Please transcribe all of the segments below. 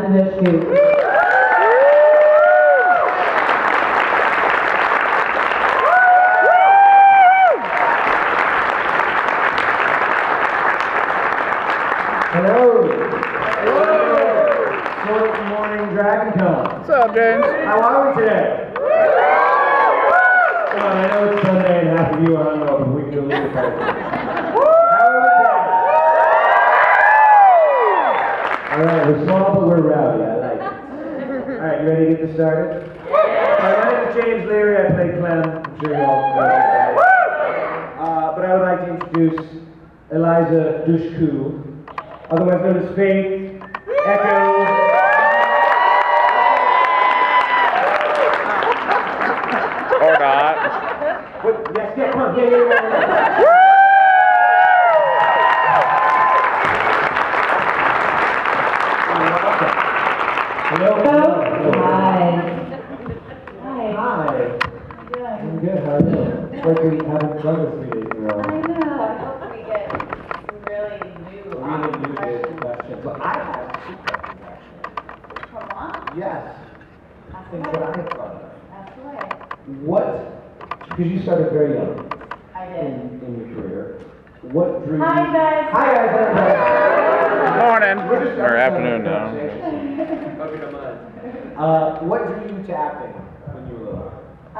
and Dushku. Hello. Good morning, DragonCon. What's up, James? How are we today? Come on, I know it's Sunday and half of you are hungover, but we can do a little party. How are we today? Alright, we're small but we're rowdy, I like it. Alright, you ready to get this started? My name is James Leary, I play Clem. I'm sure you all know that. But I would like to introduce Eliza Dushku, otherwise known as Faith, Echo. Or not. Yes, yeah, come on, yeah. Hello. Hi. Hi. I'm good. How are you? It's like we haven't done this 3 days in a row. I know. I hope we get some really new Good questions. But I have 2 questions actually. Come on. Yes. Things that I have thought of. That's the way. What? Because you started very young I did. in your career. What drew you? Hi, guys. Hi guys. Morning. We're just Or starting afternoon the now. conversation. Hope you don't mind. What drew you to acting when you were little? I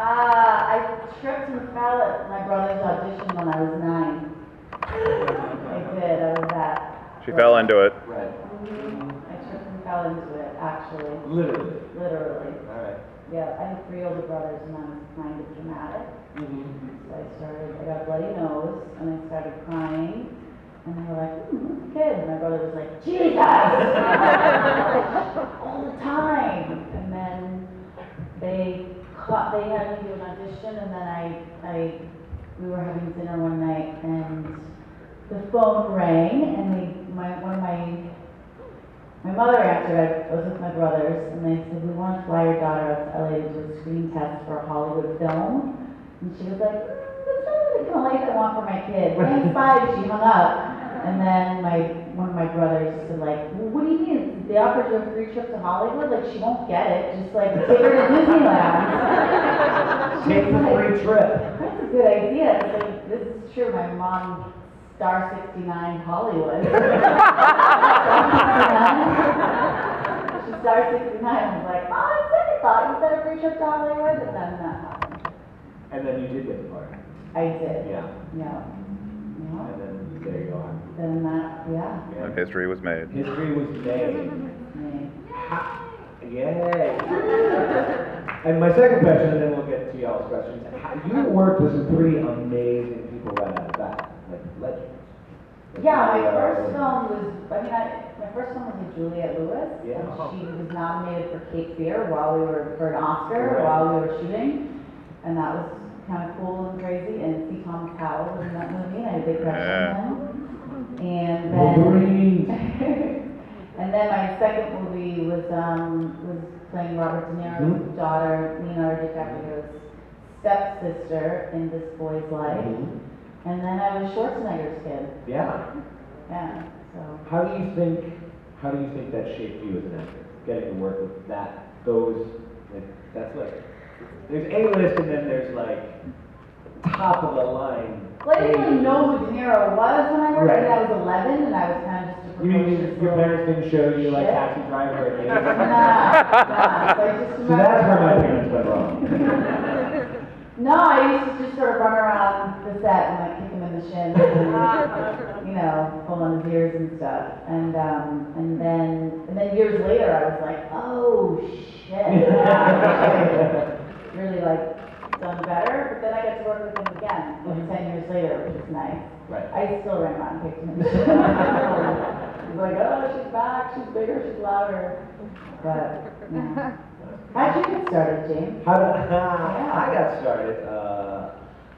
tripped and fell at my brother's audition when I was 9. I did. I was that. She fell into it. Right. I tripped and fell into it, actually. Literally. Literally. All right. Yeah, I have 3 older brothers and I was kind of dramatic. So I got a bloody nose and I started crying. And they were like, what's a kid? And my brother was like, Jesus! All the time. And then they had me do an audition, and then we were having dinner one night, and the phone rang, and my mother answered. I was with my brothers, and they said, we want to fly your daughter out to LA to do a screen test for a Hollywood film. And she was like, that's not really the kind of life I want for my kid. Thanks, bye. She hung up. And then one of my brothers said, like, well, what do you mean? They offered you a free trip to Hollywood? Like, she won't get it. Just, like, take her to Disneyland. Take the free trip. That's a good idea. It's like, this is true. My mom, Star 69 Hollywood. She's Star 69. I was like, oh, I said I thought you said a free trip to Hollywood. And then that happened. And then you did get the part. I did. Yeah. Yeah. And then there you are. Then that, yeah. And history was made. History was made. Me. Yay! And my second question, and then we'll get to y'all's questions. You worked with some pretty amazing people right out of the bat, like legends. Yeah, my first film was, my first film was with Juliette Lewis. Yeah. And she was nominated for Cape Fear for an Oscar Right. while we were shooting. And that was kind of cool and crazy. And C. Thomas Howell was in that movie, and I had a big crush on him. And then, and then my second movie was playing Robert De Niro's daughter, Leonardo DiCaprio's stepsister in This Boy's Life. And then I was Schwarzenegger's kid. Yeah. Yeah. So. How do you think that shaped you as an actor? Getting to work with that's like, there's A-list and then there's like top of the line. Well, I didn't really know who De Niro was when I worked. Right. I was 11, and I was kind of just a You mean precocious your little- parents didn't show you like Shit. Taxi Driver and Nah. So I just So that's where my remember. parents went wrong. No, I used to just sort of run around the set and like kick him in the shin, and, you know, pull on his ears and stuff. And then years later, I was like, oh shit, really like done better. But then I got to work with him again, like 10 years later, which is nice. Right. I still ran around and kicked him in the shin. He's like, oh, she's back, she's bigger, she's louder. But yeah. How'd you get started, James? I got started.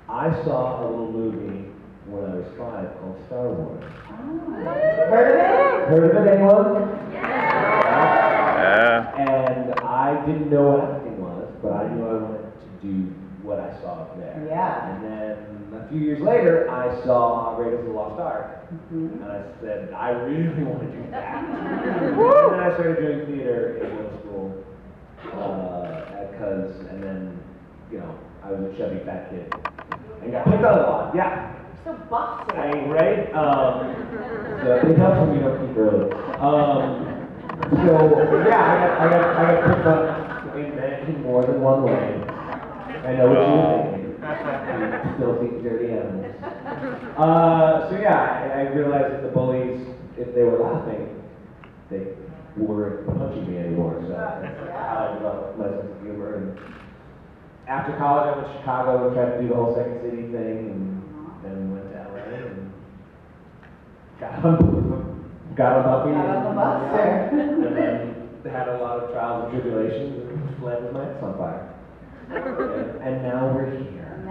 I saw a little movie when I was 5 called Star Wars. Oh. Heard of it? Heard of it, anyone? Yeah. And I didn't know what acting was, but I knew I wanted to do what I saw up there. Yeah. And then a few years later, I saw Raiders of the Lost Ark. And I said, I really want to do that. And then I started doing theater in middle school. And then, you know, I was a chubby fat kid. And got picked on a lot. Yeah. So buff today. I ain't right. So it helps when you don't keep early. So yeah, I got picked on in more than one way. I know what you're thinking. Still think dirty animals. So yeah, I realized that the bullies, if they were laughing, they weren't punching me anymore. So that's how I developed my sense of humor. And after college, I went to Chicago and tried to do the whole Second City thing, and then went to LA and got on Buffy. Got on the bus, sure. And then had a lot of trials and tribulations and fled with my ex on fire. And now we're here. And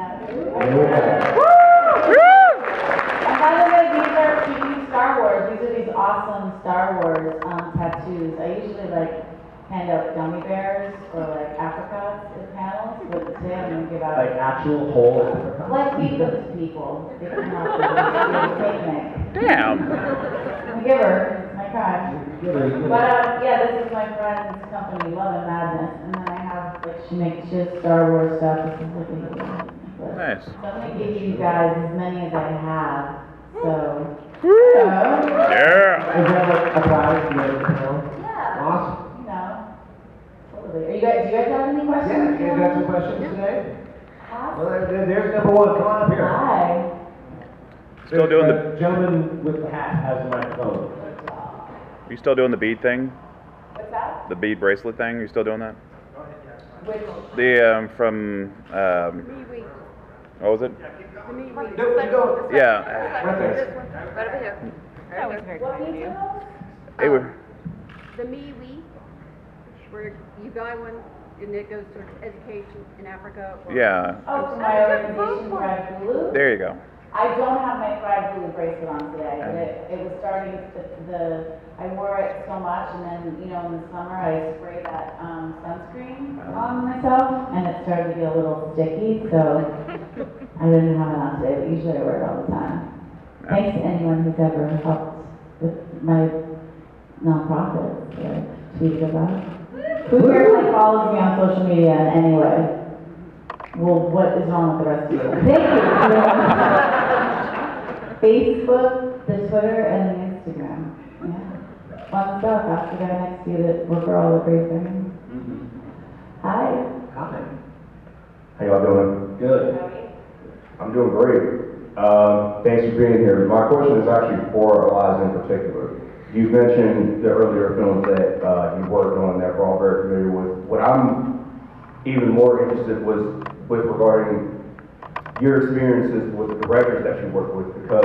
by the way, these are speaking of Star Wars. These are these awesome Star Wars tattoos. I usually like hand out gummy bears or like apricots at panels, but today I'm gonna give out Like actual whole Africa. like feed them to people. They can help with a picnic. Damn. I'm a giver. It's my crime. But yeah, this is my friend's company, Love and Madness, and then I have like she has Star Wars stuff. This is like a little necklace. Nice. So I'm gonna give you guys as many as I have. So. Yeah. Is that like a prize? Yeah. Awesome. You know. Totally. Do you guys have any questions? Yeah, you got some questions today? Hi. Well, there's number one. Come on up here. Hi. Still doing the. Gentleman with the hat has the microphone. You still doing the bead thing? What's that? The bead bracelet thing? You still doing that? Which? The from what was it? Yeah. Right there. Right over here. What pizza? Hey, we're. The MeWe, where you buy one and it goes towards education in Africa. Or Yeah. Oh, for my organization, Thrive Blue? There you go. I don't have my Thrive Blue bracelet on today, but it was starting I wore it so much, and then, you know, in the summer, I spray that sunscreen on myself, and it started to get a little sticky, so I didn't have it on today, but usually I wear it all the time. Thanks to anyone who's ever helped with my nonprofit that I tweeted about. Who here like follows me on social media in any way? Well, what is wrong with the rest of you? Thank you. Facebook, the Twitter, and the Instagram. Yeah. Fun stuff. Ask the guy next to you that work for all the praise their hands. Hi. Hi. How y'all doing? Good. I'm doing great. Thanks for being here. My question is actually for Eliza in particular. You mentioned the earlier films that you worked on that we're all very familiar with. What I'm even more interested was with regarding your experiences with the directors that you work with, because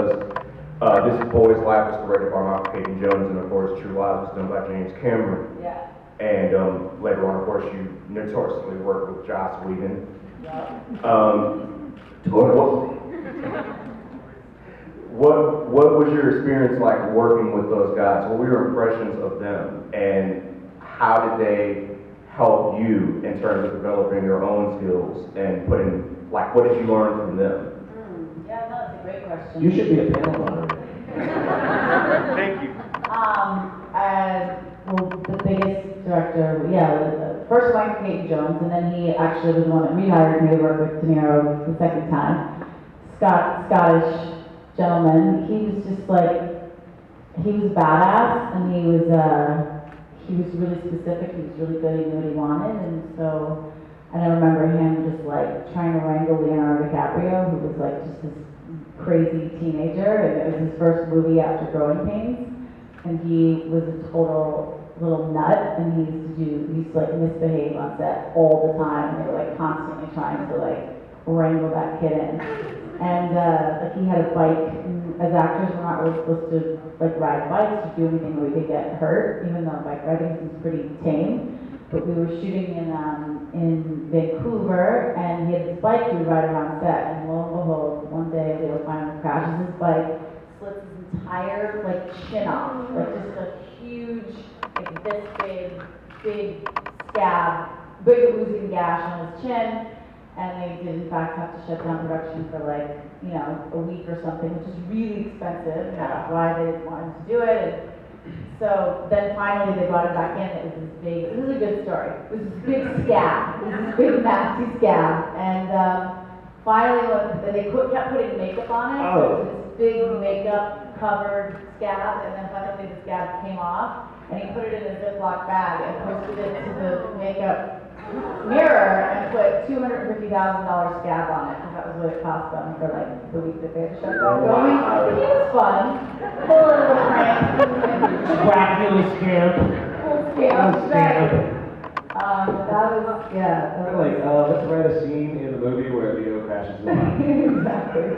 This Boy's Life was directed by Michael Caton Jones, and of course True Lies was done by James Cameron. Yeah. And later on, of course, you notoriously worked with Joss Whedon. What was your experience like working with those guys? What were your impressions of them, and how did they help you in terms of developing your own skills and what did you learn from them? Yeah, no, it's a great question. You should be a panel moderator. Thank you. Well, the biggest director, first Michael Caton Jones, and then he actually was the one that rehired me to work with De Niro the second time. Scottish gentleman. He was just like, he was badass, and he was really specific. He was really good. He knew what he wanted, and so. And I remember him just like trying to wrangle Leonardo DiCaprio, who was like just this crazy teenager, and it was his first movie after Growing Pains, and he was a total little nut, and he used to like misbehave on set all the time. They were like constantly trying to like wrangle that kid in, and like he had a bike. And as actors, we're not really supposed to like ride bikes or do anything where we could get hurt, even though bike riding seems pretty tame. But we were shooting in Vancouver, and he had this bike he would ride around set, and lo and behold, one day Leo finally crashes his bike, slits his entire like chin off, like just a huge, like this big scab, big oozing gash on his chin, and they did in fact have to shut down production for like, you know, a week or something, which is really expensive, and that's why they wanted to do it. And so then finally they brought it back in. It was this big, this is a good story. It was this big scab, it was this big nasty scab, and finally when they kept putting makeup on it, so it was this big makeup covered scab, and then finally the scab came off, and he put it in a Ziploc bag and posted it to the makeup mirror and put $250,000 scab on it, because that was what it cost them for like the week that they had to shut down going. It was fun. Full of little pranks. Wacky little scamp. Full scam. Right. That was, yeah. That was, Like, let's write a scene in the movie where Leo crashes the line. exactly.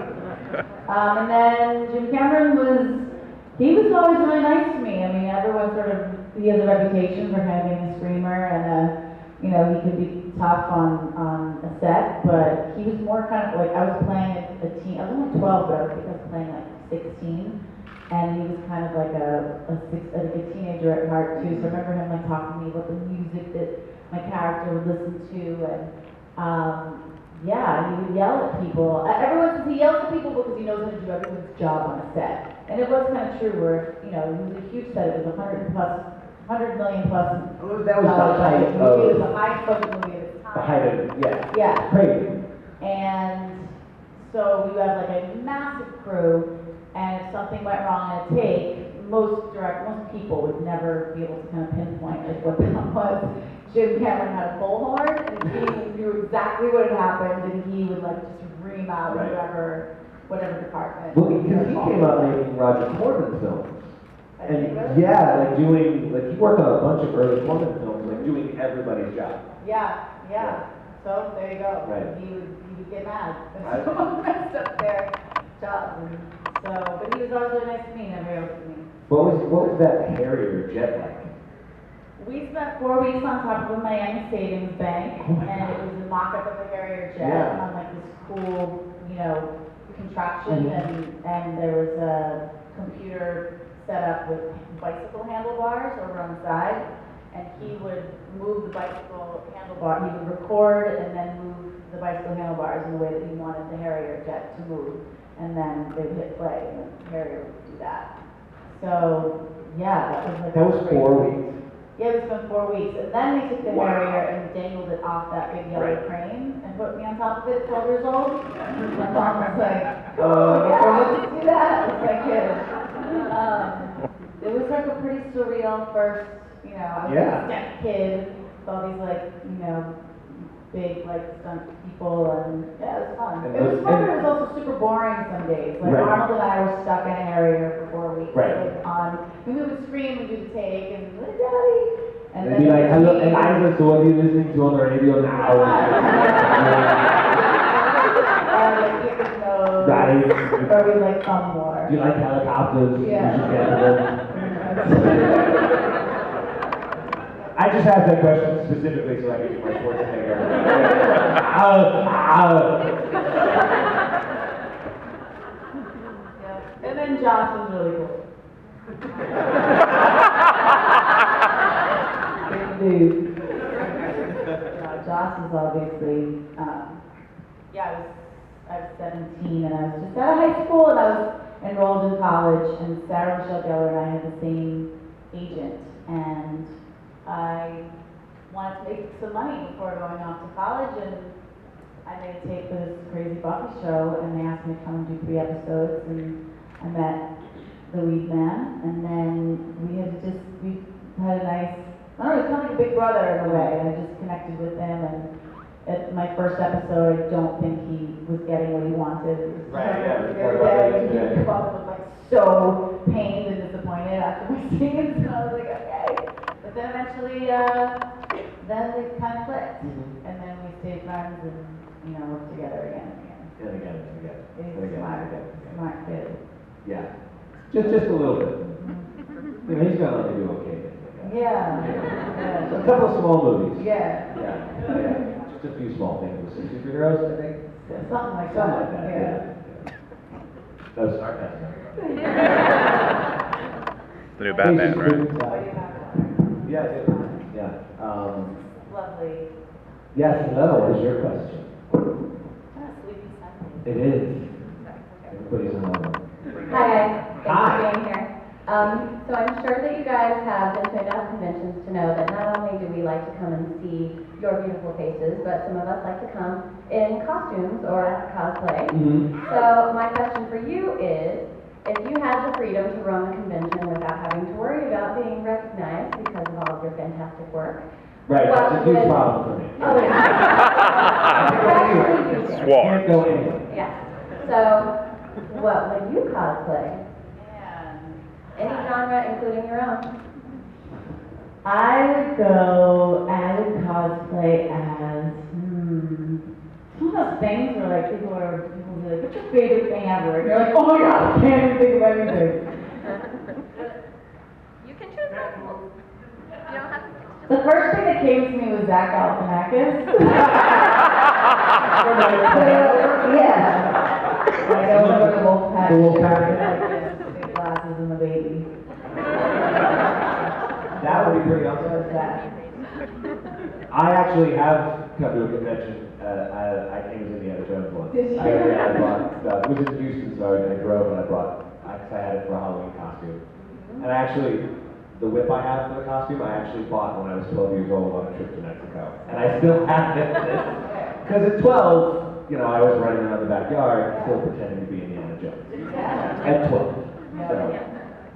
And then Jim Cameron he was always really nice to me. I mean, everyone sort of, he has a reputation for kind of being a screamer and you know, he could be tough on a set, but he was more kind of like, I was playing a teen, I was only 12, but I was playing like 16, and he was kind of like a teenager at heart too, so I remember him like talking to me about the music that my character would listen to, and yeah, he would yell at people. Everyone says he yells at people because he knows how to do everyone's job on a set, and it was kind of true where, you know, it was a huge set, it was $100 million plus. That was the height It was of, a high budget movie at the time. the height of, yeah. Yeah. Crazy. And so we had like a massive crew, and if something went wrong in a take, most people would never be able to kind of pinpoint like what that was. Jim Cameron had a bullhorn, and he knew exactly what had happened, and he would like just ream out whatever department. Well, because he came out making Roger Corman films. And yeah, like doing, like he worked on a bunch of early Corman films, like doing everybody's job. Yeah. So there you go. Right. He would get mad if someone messed up their job. And so, but he was always really nice to me, never yelled at me. What was that Harrier jet like? We spent 4 weeks on top of a Miami savings bank, and it was a mock-up of a Harrier jet on like this cool, you know, contraption, and there was a computer set up with bicycle handlebars over on the side, and he would move the bicycle handlebar, he would record and then move the bicycle handlebars in the way that he wanted the Harrier jet to move, and then they would hit play, and the Harrier would do that. So, yeah, That was 4 weeks. Yeah, we spent 4 weeks, and then they took the Harrier and dangled it off that big yellow crane and put me on top of it, 12 years old. My mom was like, oh, you're supposed to do that? I was like, yeah. It was like a pretty surreal first, you know, I was a stunt kid with all these like, you know, big like stunt people, and yeah, it was fun. It was fun, but it was also super boring some days. Like Arnold and I were stuck in a Harrier for 4 weeks. Like we would scream and do the take and daddy. And they'd be like, hello, Eliza, so what are you listening to on the radio now? Right. Or we like thumb more. Do you like helicopters? Yeah. You should get them. I just asked that question specifically so I could do my Schwarzenegger. Yeah. And then Josh was really cool. Big dude. Josh was obviously, I was 17 and I was just out of high school and I was enrolled in college, and Sarah Michelle Gellar and I had the same agent, and I wanted to make some money before going off to college, and I made a tape for this crazy Buffy show, and they asked me to come and do 3 episodes, and I met the lead man, and then we had a nice, I don't know, it's kind of like a big brother in a way, and I just connected with him, and at my first episode, I don't think he was getting what he wanted. Right, yeah. He was like so pained and disappointed after my scenes, and I was like, okay. But then eventually, then it kind of clicked, and then we stayed friends and, you know, worked together again and again. He's smart kid. Yeah. Just a little bit. You know, he's gonna let me do okay. Yeah. A couple of small movies. Yeah. Just a few small things with some superheroes, I think. Something like Something that. like that. Yeah. That was sarcasm. The new Batman, right? Yeah, I did. Yeah. Lovely. Yes, hello. What is your question? It is. Everybody's in love. Hi guys, thanks Hi. for being here. So I'm sure that you guys have been to enough conventions to know that not only do we like to come and see your beautiful faces, but some of us like to come in costumes or cosplay. So my question for you is, if you had the freedom to run the convention without having to worry about being recognized because of all of your fantastic work, Right, what that's a huge would- problem for me. Oh, yeah. Especially you there. Sword. Can't go anywhere. Yeah. So, what would you cosplay? Any genre, including your own. I would cosplay as, some of those things where like people will be like, what's your favorite thing ever? And you're like, oh my god, I can't even think of anything. You can choose multiple. You don't have to. The first thing that came to me was Zach Galifianakis. Yeah. Like I was like a wolf pack. The wolf pack. Like, big glasses and the baby. That would be pretty So awesome. it's that. I actually have come to a convention. I came as Indiana Jones once. Did you? I bought stuff. It was in Houston, so I drove and I had it for a Halloween costume. And actually, the whip I have for the costume, I actually bought when I was 12 years old on a trip to Mexico. And I still have it. Because at 12, you know, I was running around the backyard, still pretending to be Indiana Jones. At 12. So,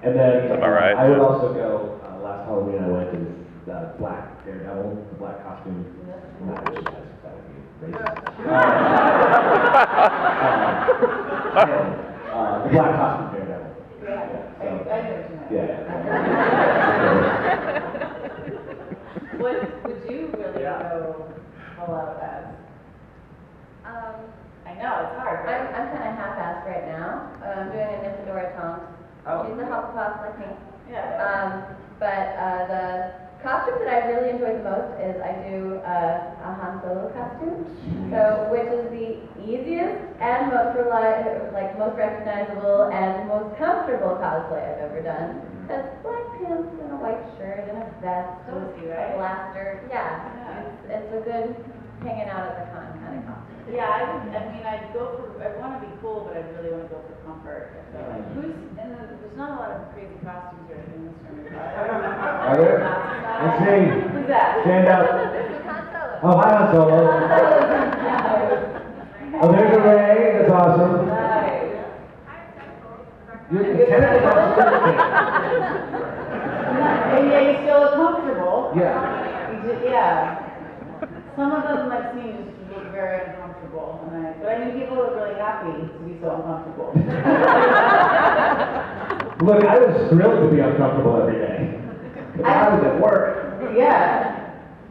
and then All right. I would also go, last Halloween I went as Black Daredevil, the black costume. Not that she has, that would be racist. The black costume Daredevil. Yeah. What would you really go full out as? I know, it's hard, I'm kind of half-assed right now. I'm doing a Nymphadora Tonks. She's a Hufflepuff like me. Yeah. But the costume that I really enjoy the most is I do a Han Solo costume. So, which is the easiest and most most recognizable and most comfortable cosplay I've ever done. It's black pants and a white shirt and a vest So with cute, a right? blaster. Yeah, it's a good hanging out at the con kind of costume. Yeah, I'd want to be cool, but I really want to go for comfort. So, like, there's not a lot of crazy costumes or anything in this room. Are there? Let's see. Who's that? Stand up. This is Han Solo. Oh, hi, Han Solo. Oh, there's a Ray. That's awesome. Nice. You're technically not superman. And yet you still look comfortable. Yeah. Yeah. Some of them I've seen just look very uncomfortable, but I mean people look really happy to be so uncomfortable. Look, I was thrilled to be uncomfortable every day. 'Cause I was at work. Yeah.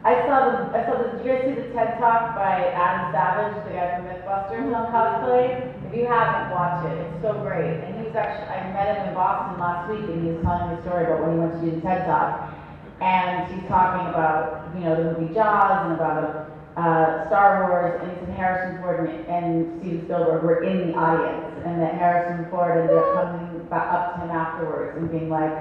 I saw did you guys see the TED Talk by Adam Savage, the guy from Mythbusters on cosplay? If you haven't, watch it. It's so great. And he was actually, I met him in Boston last week and he was telling me a story about when he went to do the TED Talk. And he's talking about, the movie Jaws and about Star Wars, and he said Harrison Ford and Steven Spielberg were in the audience, and that Harrison Ford ended up coming up to him afterwards and being like,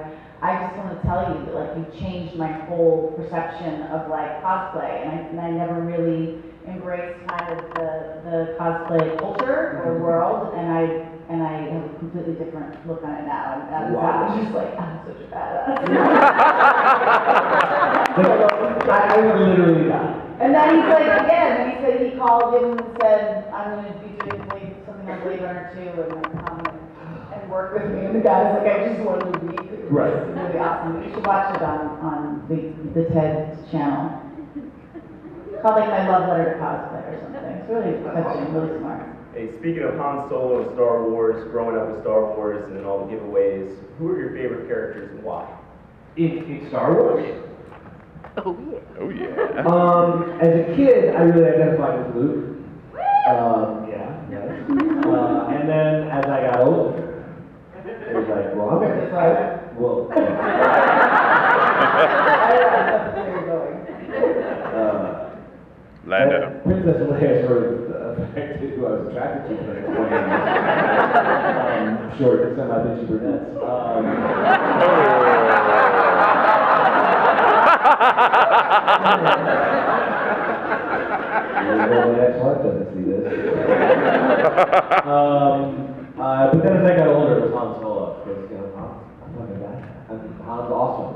I just want to tell you that like you changed my whole perception of like cosplay, and I never really embraced kind of the cosplay culture or world, and I have a completely different look on it now, and I was just like, I'm such a badass. I would literally die. And then he's like, again, and he said he called him and said, I'm going to be doing something on Blade Runner 2 and like, come and work with me. And the guy's like, I just wanted to be. Right. It's really awesome. You should watch it on the TED channel. It's called like My Love Letter to Cosplay or something. It's really touching, really smart. Hey, speaking of Han Solo and Star Wars, growing up with Star Wars and then all the giveaways, who are your favorite characters and why? In Star Wars? Oh yeah. As a kid, I really identified with Luke. And then as I got older, it was like, well, I'm going to decide. Well, I don't know where you're going. Lando. Princess Leia sort of affected who I was attracted to for the next 20 years. Short, semi-bitchy brunettes. My ex-wife doesn't see this. I'm fucking bad. Han's awesome.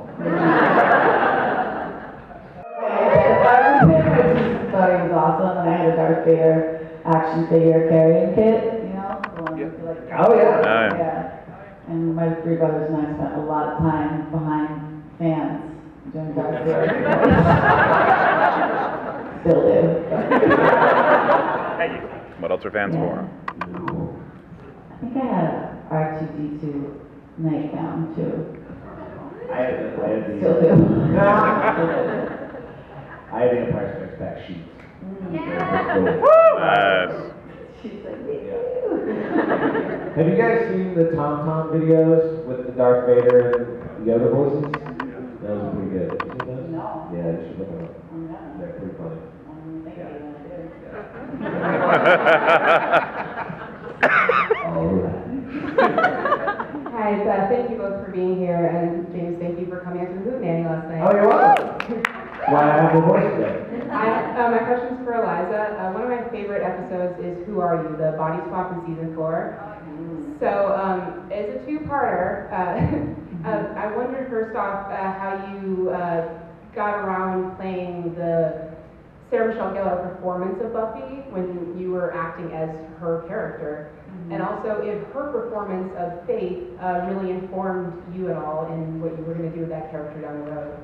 If I was him, I just thought he was awesome, and I had a Darth Vader action figure carrying kit, you know? The one you like, Oh, yeah. yeah. And my three brothers and I spent a lot of time behind fans doing Darth Vader. Still do. What else are fans for? I think I had a R2D2 nightgown too. I had the Still do. I had the Empire Strikes Back sheets. Nice. She's like, me Yeah. too. Have you guys seen the Tom videos with the Darth Vader and Yoda voices? Those are pretty good. Have you seen those? No. Yeah, you should look them up. I'm not. They're pretty funny. I'm thinking Hi, thank you both for being here, and James, thank you for coming out to the Hoot Nanny last night. Oh, you're welcome. Why I have the voice today. My question's for Eliza. One of my favorite episodes is Who Are You? The body swap in season 4. So, it's a two-parter. I wondered first off how you got around playing the Sarah Michelle Gellar performance of Buffy when you were acting as her character. And also if her performance of Faith really informed you at all in what you were going to do with that character down the road.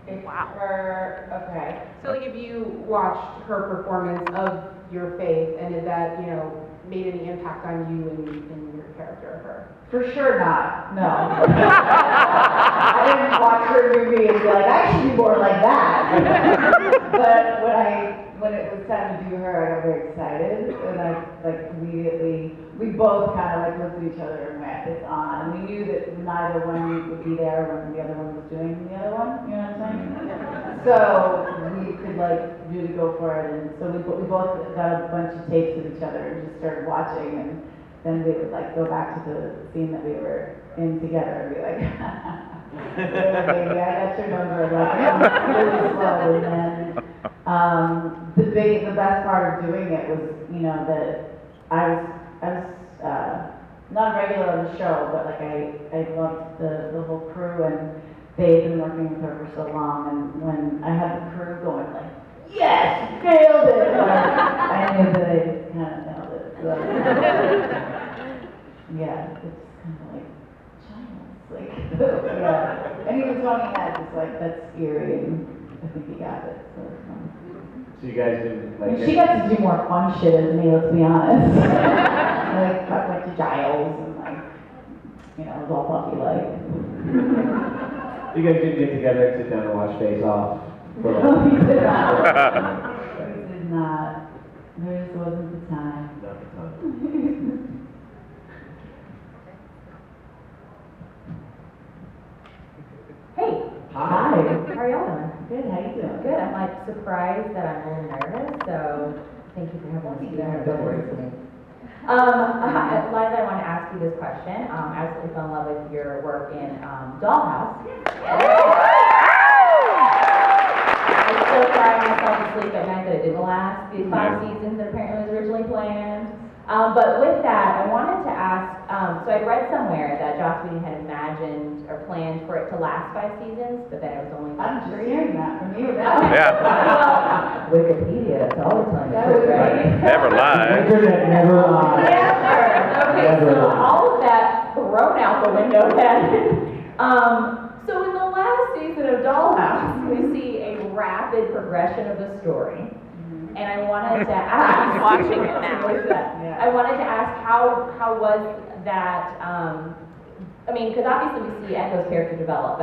Okay. So like if you watched her performance of your Faith, and did that, you know, made any impact on you and your character of her? For sure not, no. I didn't watch her movie and be like, I should be more like that. But when it was time to do her, I got very excited, and I like immediately, we both kind of like looked at each other and went, it's on. And we knew that neither one would be there when the other one was doing the other one, you know what I'm saying? So we could like really go for it, and so we both got a bunch of tapes of each other and just started watching, and then we would like go back to the scene that we were in together and be like, baby, I got your number, like, really slow. And then the best part of doing it was, you know, that I was not a regular on the show, but like I loved the whole crew, and they had been working with her for so long, and when I had the crew going like, yes, nailed it, I knew that I kind of nailed it. So, yeah, it's kind of like child's, like, yeah. And even Tony had this like, that's eerie, and I think he got it. So it's fun. So you guys didn't like. She got to do more fun shit as me, let's be honest. Like, talk like to Giles and like, you know, it was all Buffy like. You guys didn't get together and sit down and watch Face Off? For like, No, we did not. We did not. There just wasn't the time. Not the time. Hey, Hi. how are y'all doing? Good, how you doing? Good. I'm like surprised that I'm a little nervous, so thank you for having me here. Don't worry. Eliza, I want to ask you this question. Absolutely fell in love with your work in Dollhouse. I still cry myself to sleep at night that it didn't last the 5 seasons that apparently was originally planned. But with that, I wanted to ask, so I'd read somewhere that Joss Whedon had imagined or planned for it to last 5 seasons, but then it was only I'm just 3. hearing that from you now. Yeah. Well, Wikipedia, it's always telling the That truth, was right? Never lies. Internet never lies. Okay, Never so lies. all of that thrown out the window then. So in the last season of Dollhouse, we see a rapid progression of the story. And I wanted to ask. I'm watching it now. Yeah. I wanted to ask how was that? I mean, because obviously we see Echo's character develop,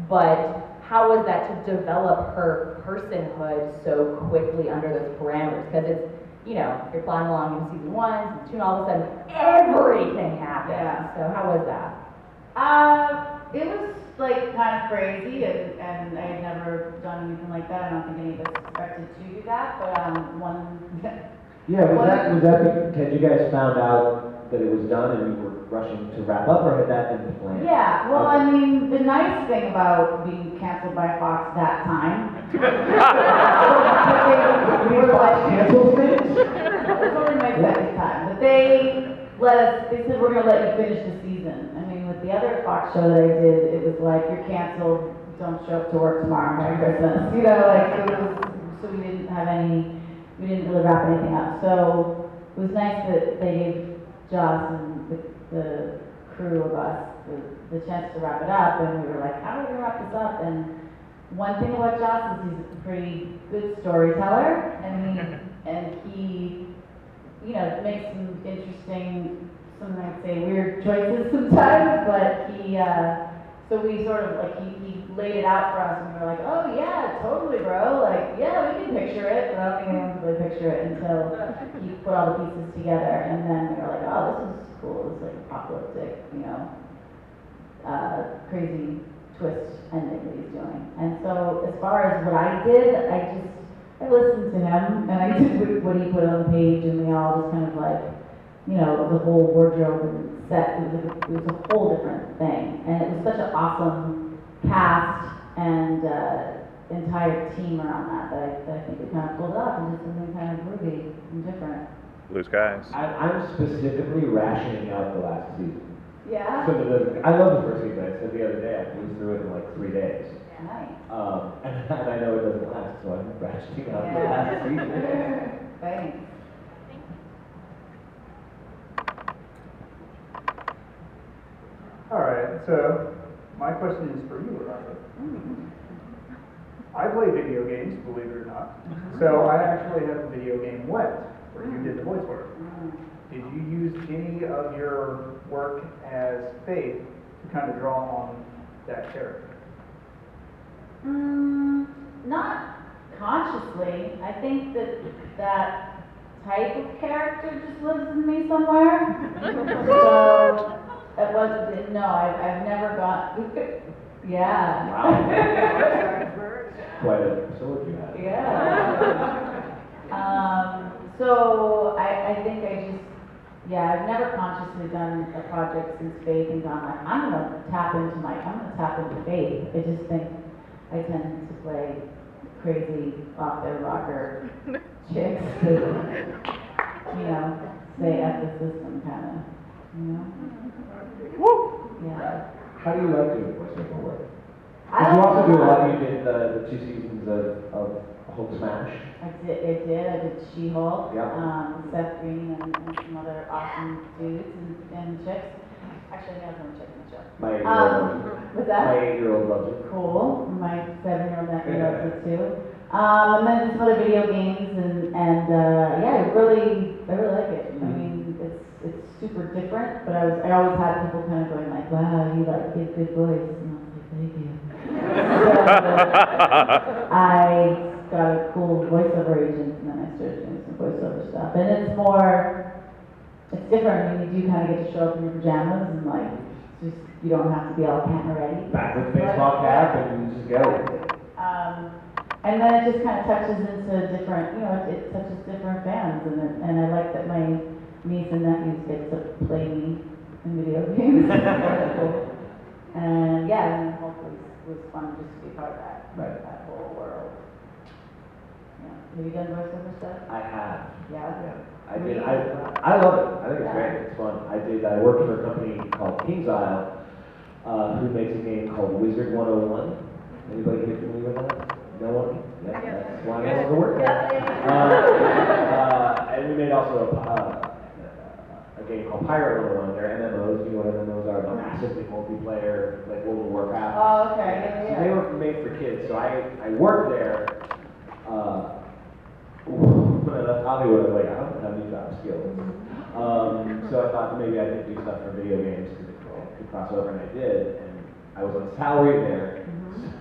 but how was that to develop her personhood so quickly under those parameters? Because it's, you know, you're plodding along in season 1, season 2, and all of a sudden everything happens. Yeah. So how was that? It was like kind of crazy, and I had never done anything like that. I don't think any of us expected to do that, but Yeah, was that because you guys found out that it was done and you were rushing to wrap up, or had that been planned? Yeah, well, Okay. I mean, the nice thing about being canceled by Fox that time we were like, Cancel things? it was only my second time, but they said, we're gonna let you finish the season. I mean, with with the other Fox show that I did, it was like, you're canceled, don't show up to work tomorrow, Merry Christmas. You know, like, it was, so we didn't really wrap anything up. So it was nice that they gave Joss and the crew of us the chance to wrap it up, and we were like, how are we gonna wrap this up? And one thing about Joss is he's a pretty good storyteller, and he, you know, makes some interesting, some might say weird choices sometimes, but so we sort of, like, he laid it out for us, and we were like, oh yeah, totally, bro, like, yeah, we can picture it, but I don't think anyone could really picture it until he put all the pieces together, and then we were like, oh, this is cool, this is like apocalyptic, you know, crazy twist ending that he's doing. And so as far as what I did, I listened to him, and I did what he put on the page, and we all just kind of like, you know, the whole wardrobe and set, it was a whole different thing. And it was such an awesome cast and entire team around that I think we kind of pulled it off and did something kind of groovy and different. Blue skies. I'm specifically rationing out the last season. Yeah? So I love the first season. I said the other day, I flew through it in like 3 days. Nice. And I know it doesn't last, so I'm rationing out the last season. Thanks. All right, so my question is for you, Eliza. I play video games, believe it or not. So I actually have a video game Wet, where you did the voice work. Did you use any of your work as Faith to kind of draw on that character? Not consciously. I think that type of character just lives in me somewhere. So it wasn't, no, I've never got, yeah. Wow. Quite a sword you have. Yeah. So I think I've never consciously done a project since Faith and gone like, I'm gonna tap into Faith. I just think I tend to play crazy off their rocker chicks who, you know, say F the system kind of, you know? Yeah. How do you like doing voiceover work? I Did you like also it do a a lot. lot? You did the 2 seasons of Hulk Smash. I did She-Hulk, Yeah. Seth Green and some other awesome dudes and chicks. Actually, I have no chick in the show. My 8-year-old. What's that? My 8-year-old loves it. Cool. My 7-year-old nephew loves it too. And then some other video games and yeah, I really like it. I mean, it's super different, but I always had people kind of going like, wow, you like get good voice, and I was like, thank you. So I got a cool voiceover agent, and then I started doing some voiceover stuff, and it's different. I mean, you do kind of get to show up in your pajamas and like, just you don't have to be all camera ready. Back with baseball cap and just go. And then it just kind of touches into different, you know, it touches different fans, and I like that my niece and nephews get to play me in video games. And yeah, and hopefully it was fun just to be part of that whole world. Yeah. Have you done voiceover stuff? I have. Yeah. I did. I love it. I think it's great. It's fun. I worked for a company called King's Isle, who makes a game called Wizard 101. Anybody here familiar with that? No one? Yeah, that's why I love to work there. And we made also a game called Pirate 101. They're MMOs. You know what MMOs are? They're massively multiplayer, like World of Warcraft. Oh, okay. So they were made for kids. So I worked there. When I left Hollywood, I was like, I don't have any job skills. So I thought maybe I could do stuff for video games because it could cross over, and I did. And I was on salary there,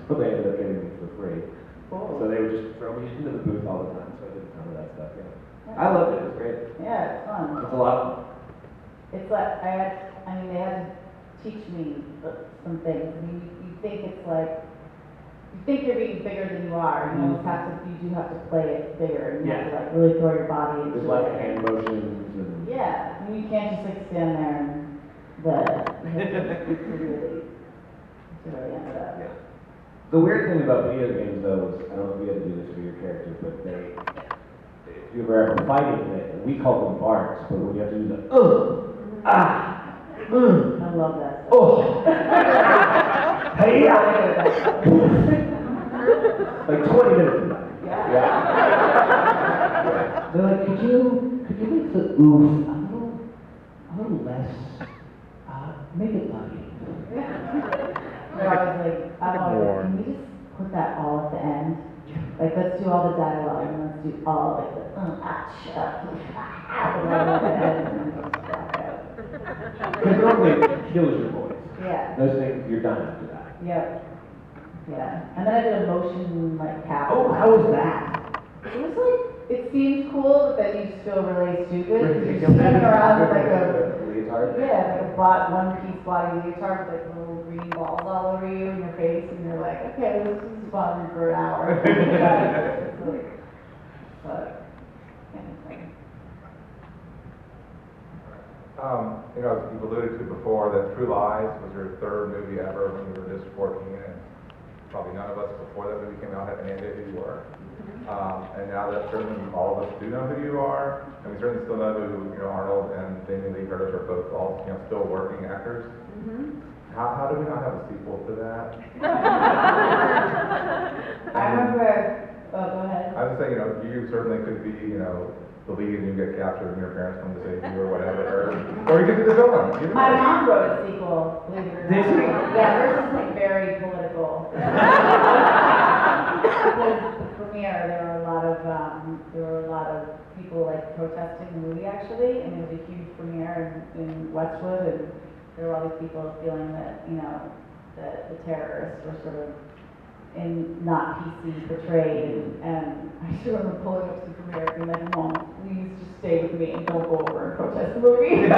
so they ended up getting me for free. Cool. So they would just throw me into the booth all the time, so I did a ton of that stuff. Yeah. I loved it. It was great. Yeah, it's fun. It's a lot of fun. It's like, they had to teach me some things. I mean, you think it's like, you think you're being bigger than you are. You almost have to, you do have to play it bigger. And you have to like really throw your body into There's lots of it. hand motions and. Yeah, I mean, you can't just like stand there and you have to really amp it up. Yeah. The weird thing about video games, though, is I don't know if you had to do this for your character, but if you ever have a fighting, we call them barks, but when you have to do the I love that. Oh. Hey, yeah. Like 20 minutes of that. Yeah. They're like, could you make the oof a little less, make it lucky. No, I was like, can we just put that all at the end? Like, let's do all the dialogue and let's do all like the Because normally it kills your voice. Yeah. Those things, you're done after that. Yep. Yeah. And then I did a motion like cap. Oh, how was that? It was like, it seemed cool, but then you just feel really stupid. You're just standing around with like a, leotard? yeah, like a one piece body leotard with like little green balls all over you and your face, and you're like, okay, this is fun for an hour. But, anyway. You know, you've alluded to before that True Lies was your third movie ever when you were just working in. Probably none of us before that movie came out had any idea who you were. And now that certainly all of us do know who you are, and we certainly still know who, you know, Arnold and Jamie Lee Curtis are both all, you know, still working actors. How do we not have a sequel to that? I remember, oh, go ahead. I was saying, you know, you certainly could be, you know, the lead and you get captured and your parents come to save you or whatever. Or you could be the villain. Either My way. mom wrote a sequel, believe it or not. Did she? Yeah, hers is like very political. Because the premiere, there were a lot of people like protesting the movie actually, and it was a huge premiere in Westwood, and there were all these people feeling that, you know, that the terrorists were sort of not PC portrayed, and I just remember pulling up to the premiere and being like, Mom, please just stay with me and don't go over and protest the movie. So, you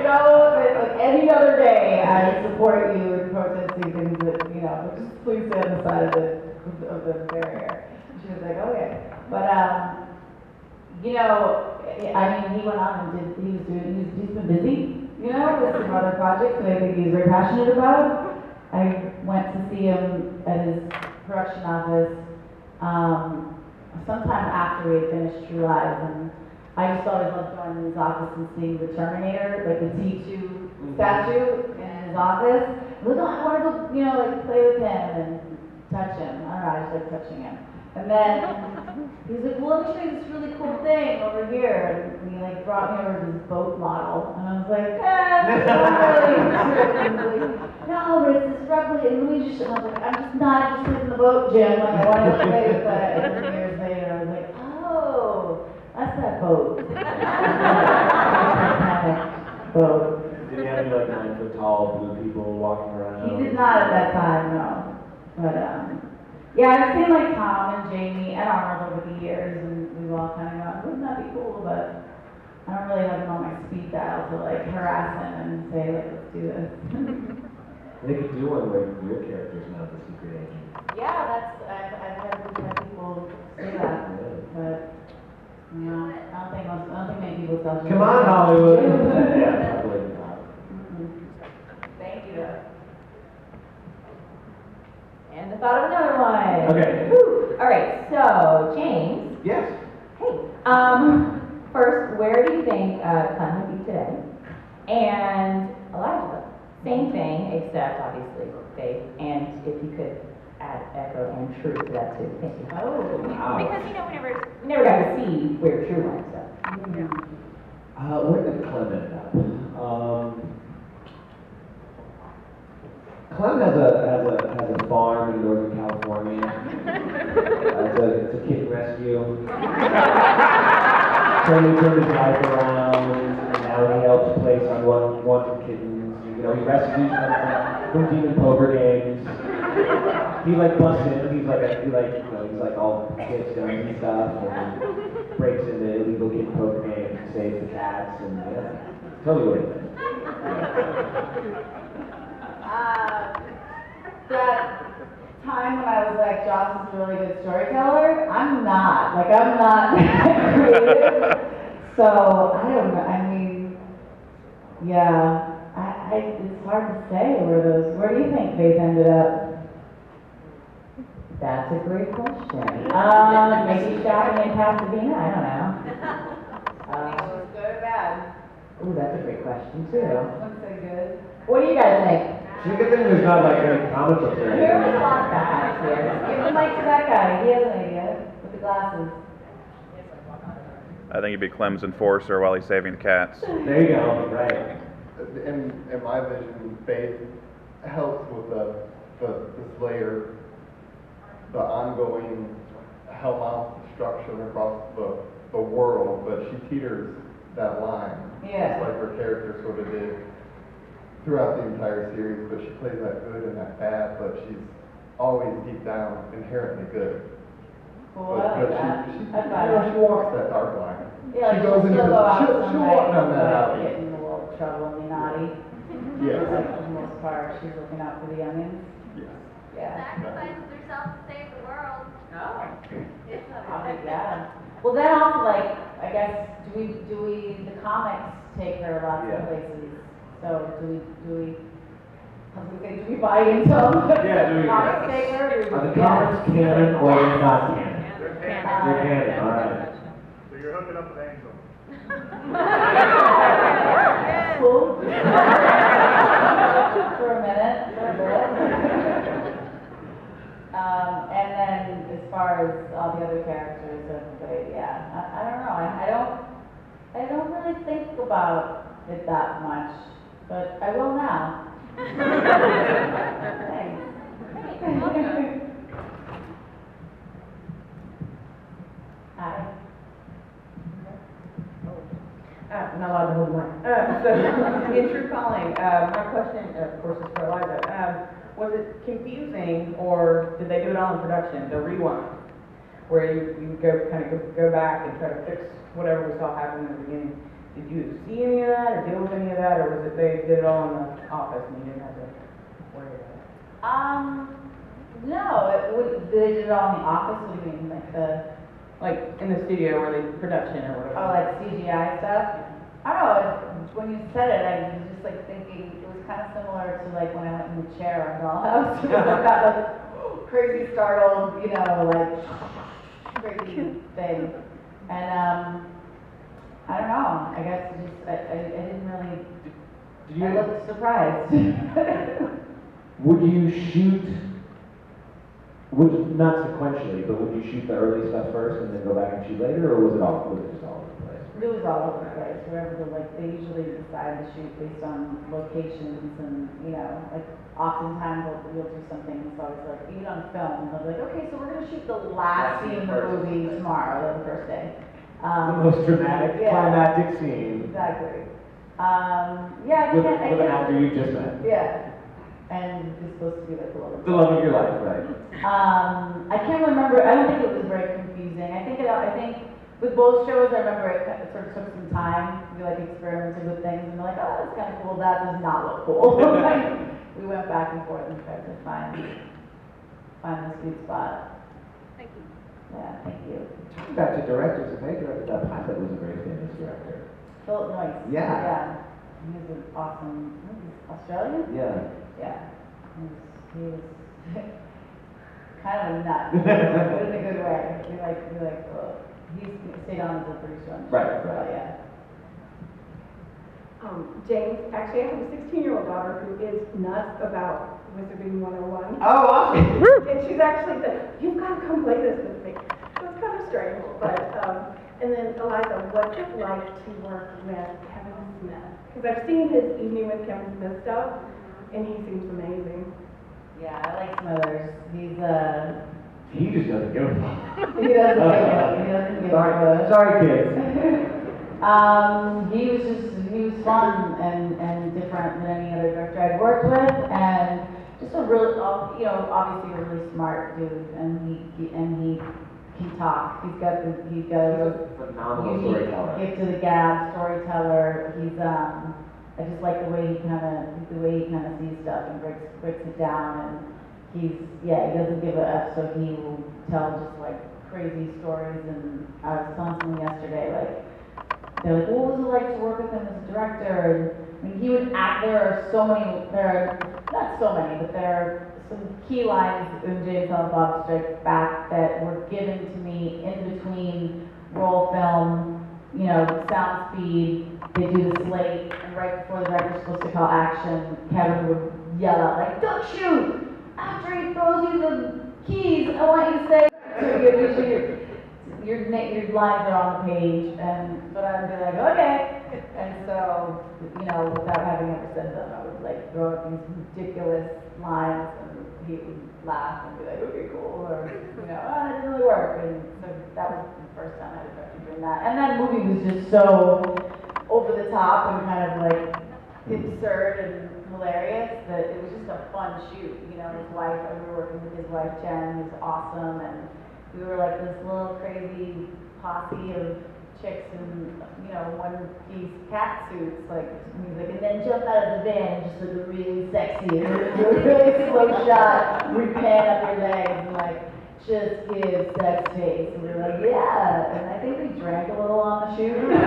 know, that, like any other day, I support you in protesting things that, you know, but just please stay on the side of the barrier. She was like, okay. But, you know, I mean, he went on and he's been busy, you know, with some other projects that I think he's very passionate about. I went to see him at his production office sometime after we had finished True Lies, and I just always loved going in his office and seeing the Terminator, like the T2 statue in his office. Look, I want to go, you know, like play with him and touch him. I don't know, I just like touching him. And then he's like, well, let me show you this really cool thing over here. And he like brought me over to this boat model. And I was like, that's not really true. No, but it's this replica. And let me just, and I was like, I'm just not interested in the boat, Jim. Like, I want to play with that. And then years later, I was like, oh, that's that boat. Titanic boat. Did he have any like 9 foot tall blue people walking around? He did not at that time, no. But, yeah, I've seen like Tom and Jamie and Arnold over the years, and we've all kind of gone, wouldn't that be cool? But I don't really have him on my speed dial to like harass him and say, like, let's do this. They could do one where your character's now the secret agent. Yeah, I've had people say that, but, you know, I don't think many people tell you. Come on, Hollywood! Yeah, probably not. Thank you. And I thought of another one. Okay. Woo. All right, so James. Yes. Hey. First, where do you think Clem would be today? And Eliza, same thing, except obviously Faith. And if you could add Echo and True to that too. Thank you. Oh. Wow. Because we never got to see where True went. So. Where did Clem end up? Clem has a farm in Northern California. It's a kitten rescue. Turned his life around, and now he helps place unwanted kittens. You know, he rescues them from demon poker games. He like busts in. He's like all kids guns and stuff, and breaks into illegal kitten poker games, and saves the cats, and yeah, totally what it is. That time when I was like, Joss is a really good storyteller, I'm not creative. So, I don't know, I mean, yeah, it's hard to say where do you think Faith ended up? That's a great question. Maybe shopping in Pasadena, I don't know. Good or bad? Ooh, that's a great question too. Looks so good. What do you guys think? See, good thing there's not like any comic books or There's a anything. lot of guys here. Give the mic to that guy. He has an idea with the glasses. I think he'd be Clem's enforcer while he's saving the cats. There you go, right. In my vision, Faith helps with this layer, the ongoing Hellmouth destruction across the world, but she teeters that line. Yeah. Just like her character sort of did throughout the entire series, but she plays that good and that bad, but she's always deep down inherently good. Cool, I like that. She walks that dark line. Yeah, She goes into she'll go out she'll some walk down nights, that like, alley. get in a little trouble and be naughty. Yeah. Like, for the most part, she's looking out for the youngins. Yes. Yeah. Sacrifices herself to save the world. Probably, yeah. Well, then also, like, I guess, the comics take her lots Yeah. of places. So, I was gonna say, do we buy into them? Yeah, do we- Comics take her, or do Are the we- comics canon or not canon? They're They're canon. canon, alright. So you're hooking up with Angel. Cool. For a minute, for a bit. And then as far as all the other characters, everybody, yeah, I don't know, I don't really think about it that much, but I will now. Thanks. Hi. I'm not allowed to hold the mic. So, in True Calling, my question, of course, is for Eliza. Was it confusing, or did they do it all in production, the rewind? Where you go back and try to fix whatever we saw happen in the beginning. Did you see any of that, or deal with any of that, or was it they did it all in the office and you didn't have to worry about it? No, they did it all in the office, what do you mean, Like in the studio, or the production, or whatever? oh, like CGI stuff? I don't know, when you said it, I was just like thinking, it was kind of similar to like when I went in the chair on Dollhouse. It was like that like crazy startled, like crazy thing. And I don't know, I guess it just, I didn't really, I looked surprised. Would you shoot, not sequentially, but would you shoot the early stuff first and then go back and shoot later, or was it just all over the place? It was all over the place, wherever they usually decide to shoot based on locations and, like oftentimes we'll do something, it's always like, even on film, they'll be like, okay, so we're gonna shoot the last scene in the movie tomorrow, the first day. The most dramatic, yeah. climactic scene. Exactly. Yeah, With an actor you just met. Yeah, and it's supposed to be like The love of your life, right? I can't remember, I don't think it was very confusing. I think with both shows, I remember it sort of took some time. We like experimented with things and we're like, oh, that's kind of cool, that does not look cool. Like, we went back and forth and tried to find the sweet spot. Thank you. Yeah, thank you. Back to directors, if they directed that pilot was a very famous director. Philip Noyce. Yeah. Yeah. He was an awesome, Australian? Yeah. Yeah. He was kind of a nut, but in a good way. We like, he stayed on as a producer on the show. Right, So, right. yeah. James, actually, I have a 16-year-old daughter who is nuts about Wizarding 101. Oh, awesome. And she's actually said, you've got to come play this with me. So it's kind of strange, but, and then Eliza, what's it like to work with Kevin Smith? Because I've seen his Evening with Kevin Smith stuff, and he seems amazing. Yeah, I like Smithers. He just doesn't give a fuck. He doesn't give a Sorry, kids. He was fun and different than any other director I've worked with, and just a really, obviously a really smart dude, and he can talk. He's got a Phenomenal unique storyteller. gift to the gab, storyteller. I just like the way he kind of sees stuff and breaks it down, and he doesn't give a F, so he will tell just like crazy stories. And I was telling someone yesterday, like, they're like, what was it like to work with him as a director? And he would act, there are not so many, but there are some key lines in James Silent Bob Strike Back that were given to me in between roll film you know, sound speed, they do the slate, and right before the director's supposed to call action, Kevin would yell out like, "Don't shoot! After he throws you the keys, I want you to say." So your lines are on the page, but I'd be like, okay. And so, you know, without having ever said them, I would like throw out these ridiculous lines, and he would laugh and be like, okay, cool, or, you know, oh, that didn't really work. And so that was the first time I was actually doing that. And that movie was just so over the top and kind of like absurd and hilarious that it was just a fun shoot. You know, his wife, we were working with his wife Jen, who's awesome, and we were like this little crazy posse of chicks in, you know, one-piece cat suits, like music, and then jump out of the van and just look really sexy, and do a really slow shot, pan up your legs, and like, just give sex face. And we were like, yeah, and I think we drank a little on the shoot. We get in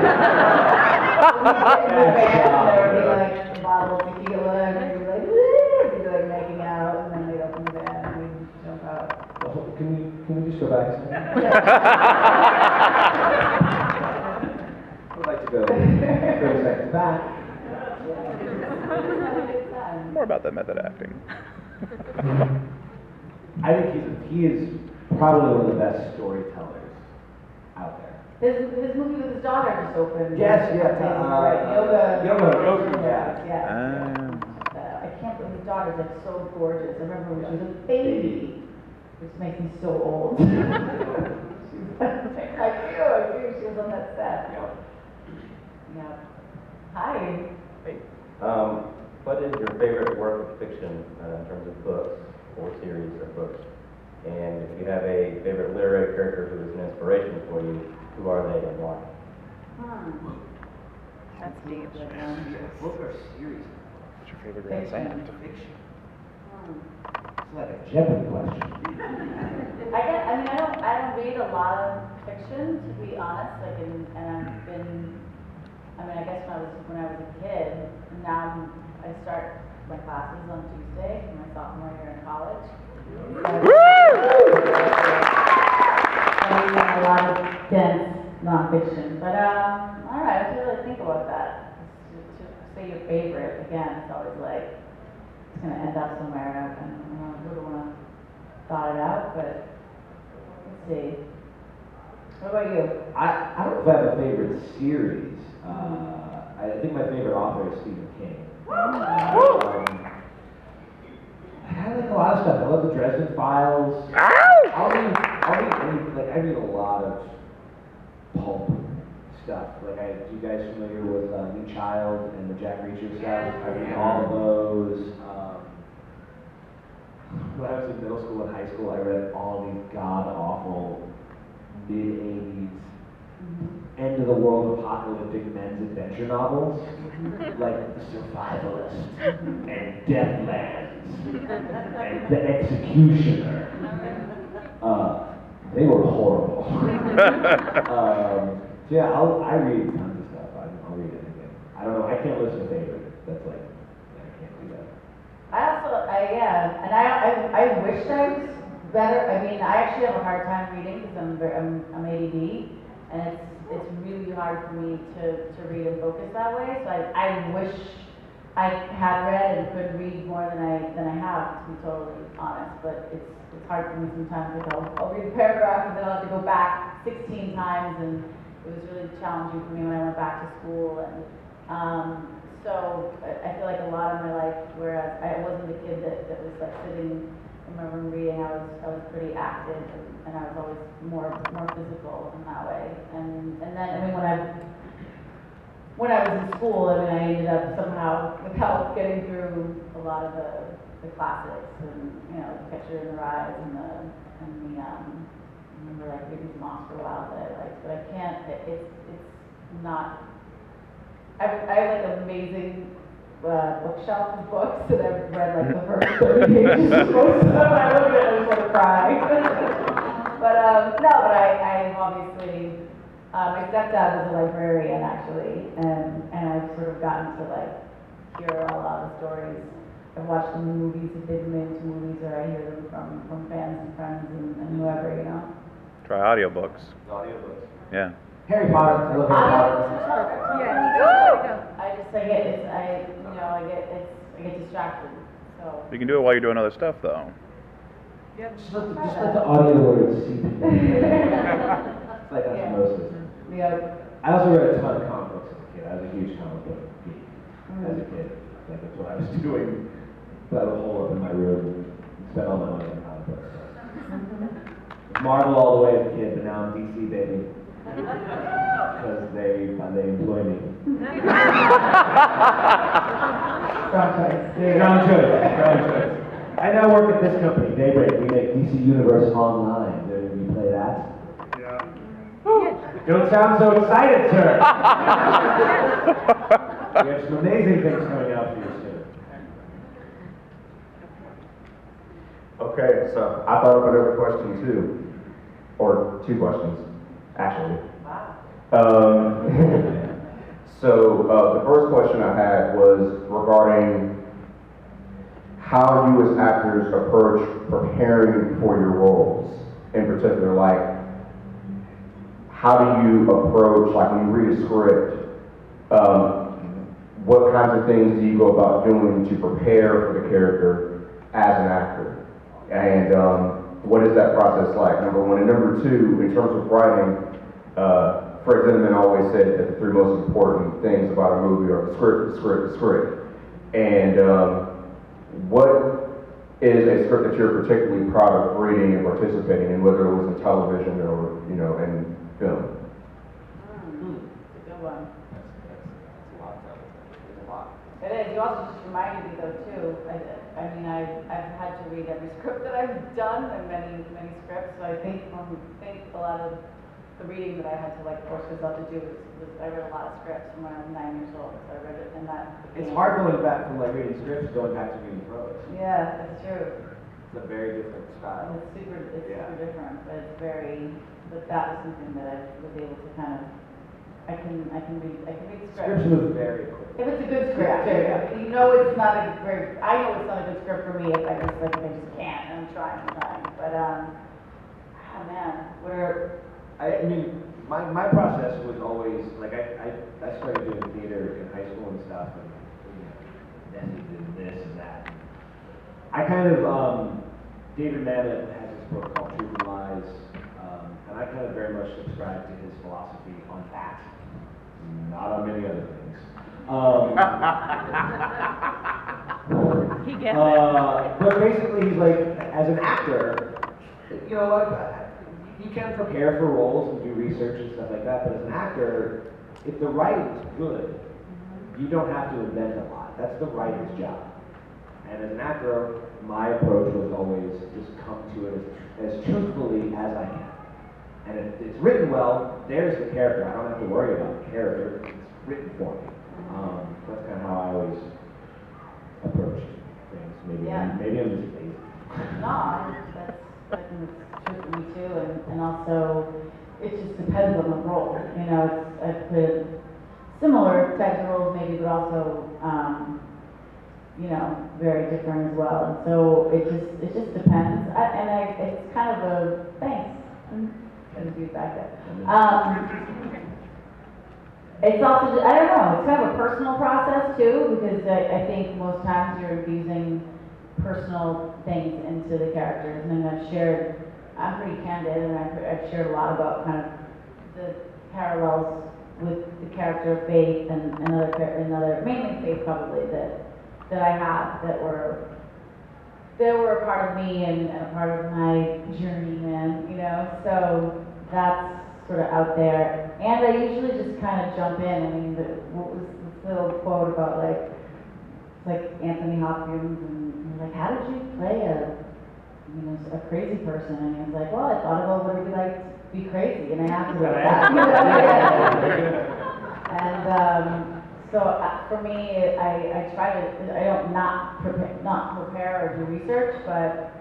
the van, and there would be like a bottle of tequila, and we'd be like, woo, we'd be like making out, and then they'd open the van, and we'd jump out. Can we just go back a second? I would like to go 30 seconds back. More about that method acting. I think he is probably one of the best storytellers out there. His movie with his daughter just opened. Yes, right, yoga. Yeah. I can't believe his daughter's like so gorgeous. I remember when she was a baby, which makes me so old. She's like, cute. She was on that set. Yeah. Hi. What is your favorite work of fiction in terms of books or series of books? And if you have a favorite literary character who is an inspiration for you, who are they and why? That's deep. Book or series? What's your favorite Grand Sand? Fiction. It's like a Jeopardy question. I don't read a lot of fiction, to be honest, like, I guess when I was a kid, and now I start my classes on Tuesday, my sophomore year in college. I read a lot of dense nonfiction, but, all right, I have to really think about that. To say your favorite, again, it's always like, it's gonna end up somewhere, and I really wanna thought it out, but let's see. What about you? I don't know if I have a favorite series. I think my favorite author is Stephen King. I like a lot of stuff. I love the Dresden Files. I read a lot of pulp stuff. Like, you guys familiar with New Child and the Jack Reacher stuff? I read all of those. When I was in middle school and high school, I read all these god-awful mid-80s end of the world apocalyptic men's adventure novels, like The Survivalist and Deathlands and The Executioner. They were horrible. So yeah, I read tons of stuff. I'll read anything. I don't know. I can't list a favorite. That's like, I can't do that. I wish I was better. I mean, I actually have a hard time reading because I'm ADD, and it's really hard for me to read and focus that way. So I wish I had read and could read more than I have, to be totally honest. But it's hard for me sometimes because I'll read a paragraph and then I'll have to go back 16 times, and it was really challenging for me when I went back to school. And so I feel like a lot of my life, whereas I wasn't the kid that was like sitting in my room reading, I was pretty active, and I was always more physical in that way. And then, I mean, when I was in school, I mean, I ended up somehow, with help, getting through a lot of the classics, and, you know, The Catcher in the Rye, and I remember like reading some Oscar Wilde that I liked, but I can't, it's not, I have like an amazing bookshelf of books that I've read like the first 30 pages. Most of them I look at and I just want to cry. But I obviously, my stepdad was a librarian actually, and I've sort of gotten to like hear a lot of the stories. I've watched them in movies if they've been made into movies, or I hear them from fans and friends and whoever, you know. Try audiobooks. Audiobooks. Yeah. Harry Potter. I love Harry Potter. I just, I get, it's, I, you know, I get distracted, so. You can do it while you're doing other stuff, though. Just let the audio words seep in. It's like osmosis. Yeah. I also read a ton of comic books as a kid. I was a huge comic book geek as a kid. Like that's what I was doing. But I would hole up in my room and spend all my money on comic books. Marvel all the way as a kid, but now I'm DC baby. Because they employ me. Strong choice. I now work at this company, Daybreak. We make DC Universe Online. Do you play that? Don't sound so excited, sir. We have some amazing things coming out for you soon. Okay, so I thought of another question too, or two questions, actually. So the first question I had was regarding how you as actors approach preparing for your roles. In particular, like how do you approach, like when you read a script, what kinds of things do you go about doing to prepare for the character as an actor? And what is that process like, number one? And number two, in terms of writing, Fred Zinnemann always said that the three most important things about a movie are the script. And what is a script that you're particularly proud of reading and participating in, whether it was in television or, you know, in film? It's a good one. It is. You also just reminded me though too. I mean, I've had to read every script that I've done and many scripts. So I think a lot of the reading that I had to like force myself to do was I read a lot of scripts from when I was 9 years old. So I read it and that. It's hard going back from like reading scripts going back to reading prose. Yeah, that's true. It's a very different style. It's super different, but it's very. But that was something that I was able to kind of. I can read scripts. Scripts move very quick. If it's a good script, you know it's not a very. I know it's not a good script for me if I just can't and I'm trying. But oh man, I mean, my process was always like I started doing theater in high school and stuff, and you know, then he did this and that. I kind of David Mamet has this book called Truth and Lies, and I kind of very much subscribe to his philosophy on that, not on many other things. He gets it. But basically, he's like, as an actor, you know, like, you can prepare for roles and do research and stuff like that, but as an actor, if the writing's good, you don't have to invent a lot. That's the writer's job. And as an actor, my approach was always just come to it as truthfully as I can. And if it's written well, there's the character. I don't have to worry about the character. It's written for me. That's kind of how I always approach things. Maybe I'm just lazy. No, I think it's true for me too, and also it just depends on the role. You know, I've played similar types of roles maybe, but also you know, very different as well. And so it just depends. It's kind of a thanks. As you back there. It's also, I don't know, it's kind of a personal process too, because I think most times you're infusing personal things into the characters. And then I'm pretty candid, and I've shared a lot about kind of the parallels with the character of Faith and another, mainly Faith probably, that I have that were a part of me and a part of my journey, man, you know, so that's sort of out there. And I usually just kind of jump in. I mean, what was this little quote about like Anthony Hopkins and like, how did you play a crazy person? And he was like, well, I thought about what it would be like to be crazy, and I have to do that. And so for me, I try to, I don't not prepare or do research, but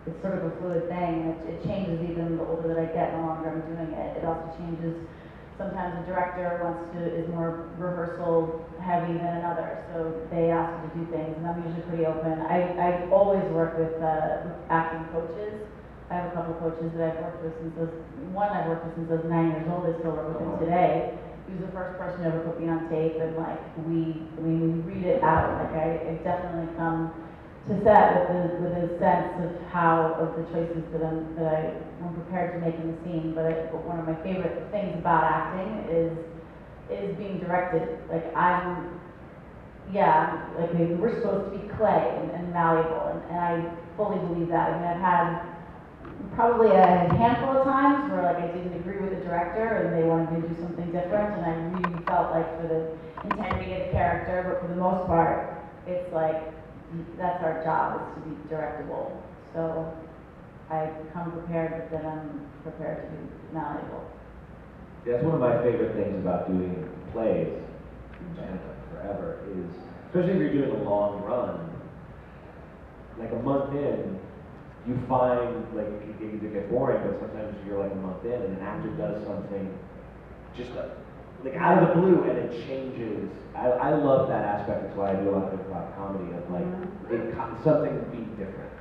it's sort of a fluid thing. It changes even the older that I get, the longer I'm doing it. It also changes. Sometimes a director is more rehearsal heavy than another, so they ask you to do things, and I'm usually pretty open. I always work with acting coaches, I have a couple coaches that I've worked with one I've worked with since I was 9 years old, I still work with him today. He was the first person to ever put me on tape, and like, we read it out, like I definitely come to set with a sense of the choices that I'm prepared to make in the scene, but one of my favorite things about acting is being directed. Like we're supposed to be clay and malleable, and I fully believe that. I mean, I've had probably a handful of times where like I didn't agree with the director and they wanted me to do something different, and I really felt like for the integrity of the character, but for the most part, it's like that's our job, is to be directable. So I come prepared, but then I'm prepared to be malleable. Yeah, that's one of my favorite things about doing plays, and forever, is, especially if you're doing a long run, like a month in, you find, like, it can either get boring, but sometimes you're like a month in, and an actor does something just like out of the blue, and it changes. I love that aspect. That's why I do a lot of improv comedy, of like, something being different,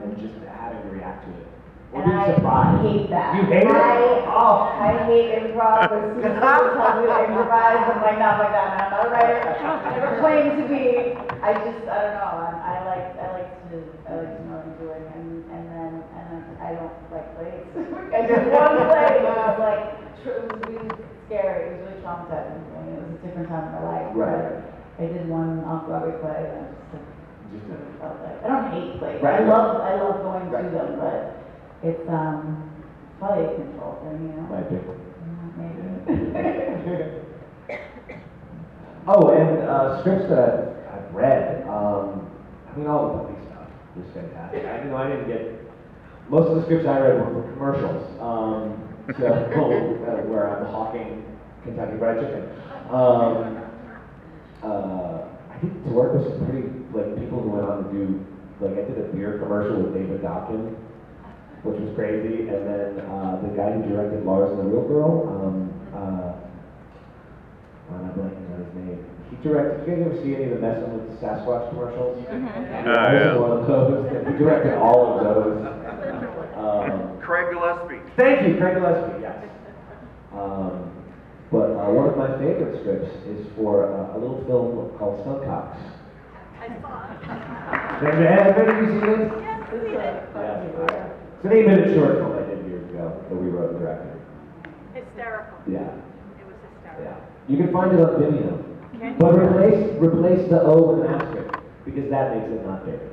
and just having to react to it. Or being surprised. I hate that. You hate it? I hate improv. As soon as someone tells me to improvise, I'm like, not like that. I'm not a writer. I never claim to be. I don't know. I like to know what I'm doing, and then I don't like plays. I did one play when I was like, it was really scary. It was really traumatizing. I mean, it was a different time in my life. Right. But I did one off-Broadway play, and I just felt like I don't hate plays. Right. I love going to them, but it's probably a control thing, you know? Might be. Maybe. Oh, and scripts that I've read, I mean, all the puppy stuff was fantastic. I didn't get, most of the scripts I read were for commercials. Where I'm hawking Kentucky Fried Chicken. I think to work with some pretty, like, people who went on to do, like, I did a beer commercial with David Dokken, which was crazy, and then the guy who directed Lars and the Real Girl, I'm not blanking on his name. He directed, did you guys ever see any of the Messing with the Sasquatch commercials? I was one of those. He directed all of those. Craig Gillespie. Thank you, Craig Gillespie, yes. But one of my favorite scripts is for a little film called Stuntcocks. I saw it. Have any of you seen it? Yes, we did. Yeah. It's an 8-minute short film I did years ago that we wrote and directed. Hysterical. Yeah. It was hysterical. Yeah. You can find it on Vimeo. But replace the O with an asterisk, because that makes it not David.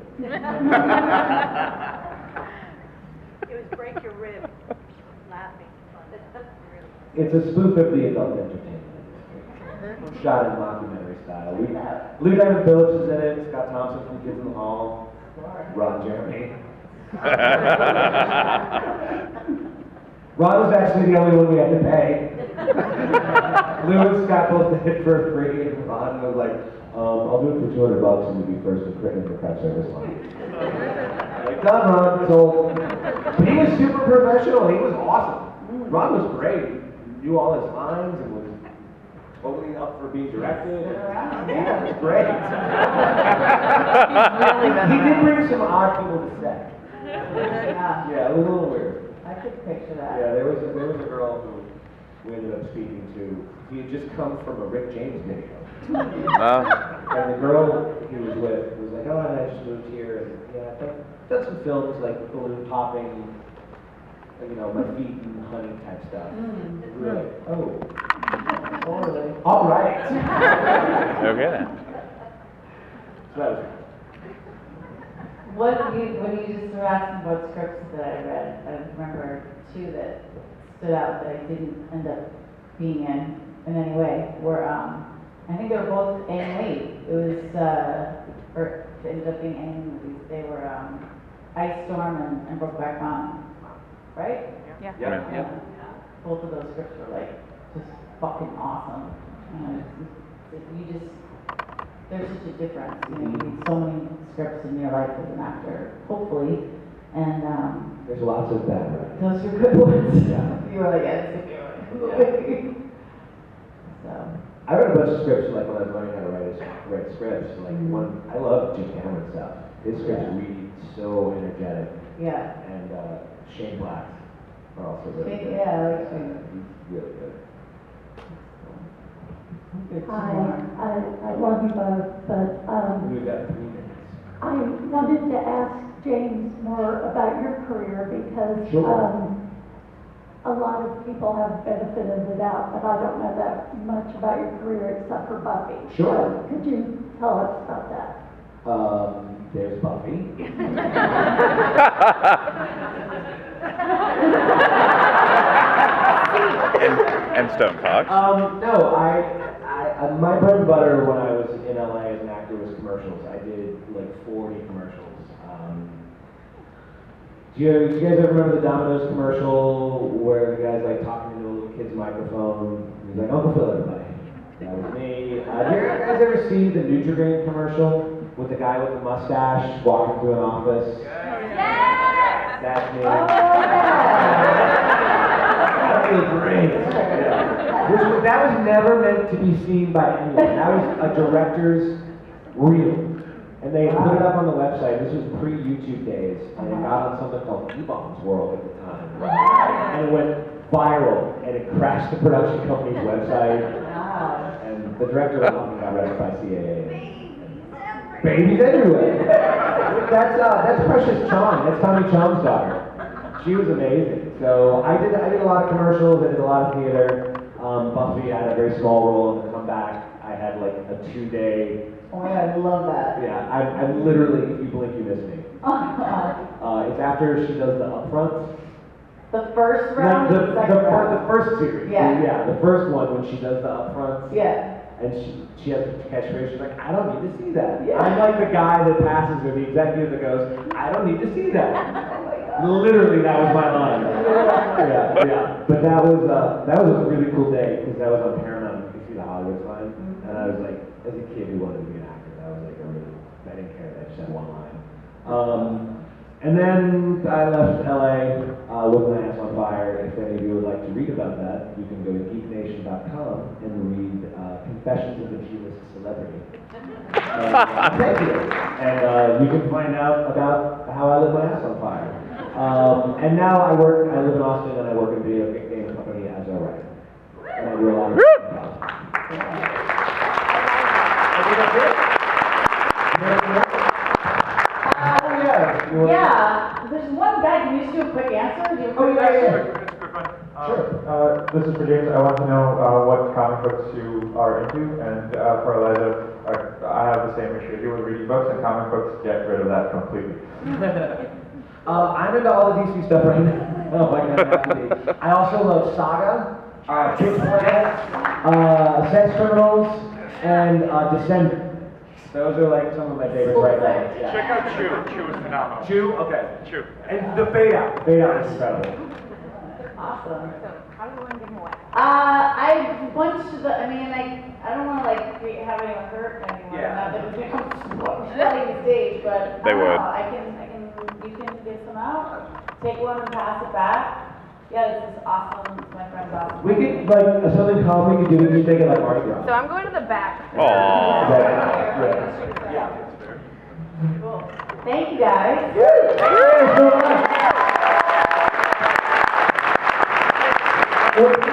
It was break your rib laughing. It's a spoof of the adult entertainment industry. Shot in mockumentary style. Lou Diamond Phillips is in it, Scott Thompson from Kids in the Hall, Ron Jeremy. Ron was actually the only one we had to pay. Lou and Scott both did it for free, and Ron was like, I'll do it for $200 and you'll be first in the craft service line. Like, done, Ron. So, he was super professional. He was awesome. Ron was great. He knew all his lines and was totally up for being directed. Yeah, it was great. He did bring some odd people to set. Yeah, it was a little weird. I could picture that. Yeah, there was a girl who we ended up speaking to. He had just come from a Rick James video. And the girl he was with was like, oh, and I just moved here, and yeah, I've done some films like balloon popping, you know, my feet and honey type stuff. We were like, oh, all right. Okay. So that was When you just were asking about scripts that I read, I remember two that stood out that I didn't end up being in any way were, I think they were both A&E. It was, or it ended up being A&E movies. They were Ice Storm and Brokeback Mountain, right? Yeah. Yeah. Both of those scripts were like just fucking awesome. There's such a difference. You know, you read so many scripts in your life as an actor, hopefully, and there's lots of that, right? those are good ones. Yeah. You were like, yes, so. I read a bunch of scripts like when I was learning how to write scripts. Like one, I love Jim Cameron stuff. His scripts read so energetic. Yeah. And Shane Black are also really good. Yeah, I like Shane. He's really good. I love you both, but, We've got 3 minutes. I wanted to ask James more about your career because, Sure. a lot of people have benefited it out, but I don't know that much about your career except for Buffy. Sure. So could you tell us about that? There's Buffy. And Stone Cox. No, my bread and butter when I was in LA as an actor was commercials. I did like 40 commercials. Do you guys ever remember the Domino's commercial where the guy's like talking into a little kid's microphone? He's like, Uncle Phil, everybody. That was me. Do you guys ever see the Nutri-Grain commercial with the guy with the mustache walking through an office? Yes! That's me. Oh, That was great. Yeah. That was never meant to be seen by anyone. That was a director's reel. And they put it up on the website. This was pre-YouTube days. And it got on something called E-Bombs World at the time. And it went viral. And it crashed the production company's website. Wow. And the director went off and got arrested by CAA. Babies everywhere. That's Precious Chong. That's Tommy Chong's daughter. She was amazing. So I did a lot of commercials. I did a lot of theater. Buffy had a very small role in the comeback. I had like a 2-day. Oh my God, I love that. Yeah, I'm literally, if you blink, you miss me. It's after she does the upfronts. The first round? Like or the second round? the first series. Yeah. Yeah, the first one when she does the upfronts. Yeah. And she has a catchphrase. She's like, I don't need to see that. Yeah. I'm like the guy that passes or the executive that goes, I don't need to see that. Oh my God. Literally, that was my line. Yeah. But that was a really cool day because that was on Paramount. You could see the Hollywood sign, and I was like, as a kid who wanted to be an actor, that was like I didn't care. I just had one line. And then I left LA with my ass on fire. If any of you would like to read about that, you can go to geeknation.com and read Confessions of a G-List Celebrity. Thank you. And you can find out about how I lit my ass on fire. And now I live in Austin and I work in a video game company as a writer. And I do a lot of stuff. I think that's it. Yeah, there's one guy, can you just do a quick answer? Do you have a quick question? Sure. This is for James. I want to know what comic books you are into, and for Eliza, I have the same issue. If you would read books and comic books, get rid of that completely. I'm into all the DC stuff right now. Oh my God, I also love Saga, Kids Planet, Sex Criminals, and Descendant. Those are like some of my favorites right now. Yeah. Check out Chew. Chew is phenomenal. Chew? Okay. Chew. And the Fade Out. Fade Out is incredible. Awesome. So, how do you want to give them away? I went to the, I don't want to like have anyone hurt anyone. Yeah. Not that it's become sweaty the stage, but They I don't would. know, you can give some out, take one and pass it back. Yeah, this is awesome. My friend's awesome. We could, like, something common we could do, we could take it like Mardi Gras. So I'm going to the back. Aww. Yeah. Cool. Thank you guys. Thank you so much.